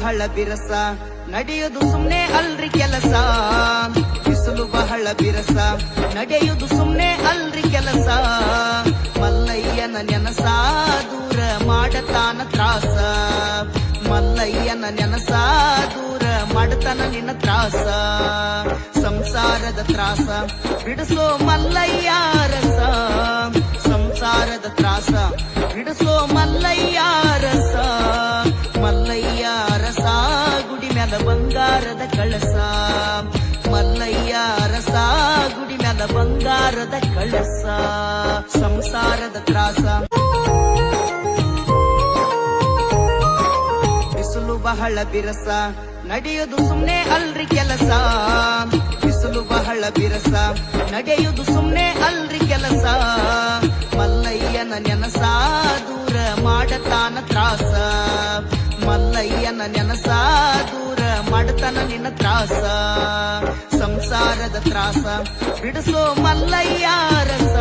ಬಹಳ ಬಿರಸ ನಡೆಯುವುದು ಸುಮ್ನೆ ಅಲ್ರಿ ಕೆಲಸ. ಬಿಸಿಲು ಬಹಳ ಬಿರಸ ನಡೆಯುವುದು ಸುಮ್ನೆ ಅಲ್ರಿ ಕೆಲಸ. ಮಲ್ಲಯ್ಯನ ನೆನಸ ದೂರ ಮಾಡತಾನ ತ್ರಾಸ. ಮಲ್ಲಯ್ಯನ ನೆನಸ ದೂರ ಮಾಡತಾನ ನಿನ್ನ ತ್ರಾಸ. ಸಂಸಾರದ ತ್ರಾಸ ಬಿಡಿಸೋ ಮಲ್ಲಯ್ಯ ರಸ. ಸಂಸಾರದ ತ್ರಾಸ ಬಿಡಿಸೋ ಮಲ್ಲಯ್ಯ ರಸ. ಮಲ್ಲಯ್ಯ ರಸ ಗುಡಿ ಮ್ಯಾಲ ಬಂಗಾರದ ಕಳಸ. ಮಲ್ಲಯ್ಯ ರಸ ಗುಡಿ ಮ್ಯಾಲ ಬಂಗಾರದ ಕಳಸ. ಸಂಸಾರದ ತ್ರಾಸ ಬಿಸಿಲು ಬಹಳ ಬಿರಸ ನಡೆಯುವುದು ಸುಮ್ನೆ ಅಲ್ರಿ ಕೆಲಸ. ಬಿಸಿಲು ಬಹಳ ಬಿರಸ ನಡೆಯುವುದು ಸುಮ್ನೆ ಅಲ್ರಿ ಕೆಲಸ. ಮಲ್ಲಯ್ಯನ ನೆನಸ ದೂರ ಮಾಡತಾನ ತ್ರಾಸ. ಮಲ್ಲಯ್ಯನ ನೆನಸ ದೂರ ಮಾಡತಾನ ನಿನ್ನ ತ್ರಾಸ. ಸಂಸಾರದ ತ್ರಾಸ ಬಿಡಿಸೋ ಮಲ್ಲಯ್ಯ ರಸ.